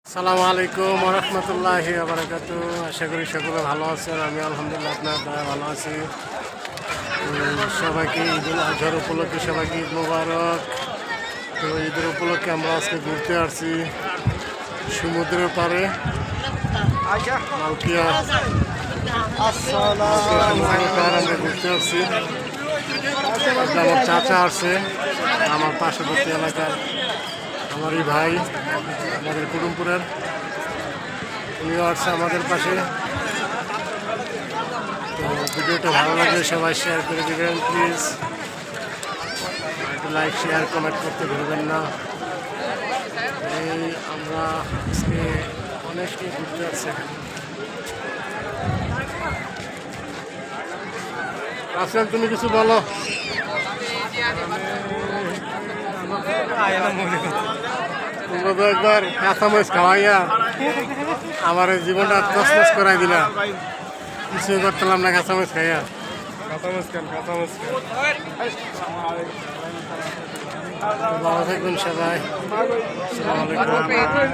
আসসালামু আলাইকুম ওয়া রাহমাতুল্লাহি ওয়া বারাকাতুহু। আশা করি সকলে ভালো আছেন। আমি আলহামদুলিল্লাহ আপনার দ্বারা ভালো আছি। সবাইকে ঈদুল আজহার উপলক্ষে সবাইকে ঈদ মোবারক। তো ঈদের উপলক্ষে আমরা আজকে ঘুরতে আসছি সমুদ্রের পাড়ে মালকিয়া আমরা ঘুরতে আসছি। আমার চাচা আসছে, আমার পার্শ্ববর্তী এলাকার আমারই ভাই, আমাদের কুটুমপুরের, উনিও আসছে আমাদের পাশে। তো ভিডিওটা ভালো লাগলে সবাই শেয়ার করে দেবেন প্লিজ। একটু লাইক শেয়ার কমেন্ট করতে ভুলবেন না। এই আমরা আজকে অনেককে ঘুরতে আসছি। রাসেল, তুমি কিছু বলো। তোমরা তো একবার কাঁচামরিচ খাওয়াইয়া আমার এই জীবনটা তছনছ করাই দিলা। কিছুই করতাম না কাঁচামরিচ খাইয়া। ভালো থাকবেন সবাই। আসসালামু আলাইকুম।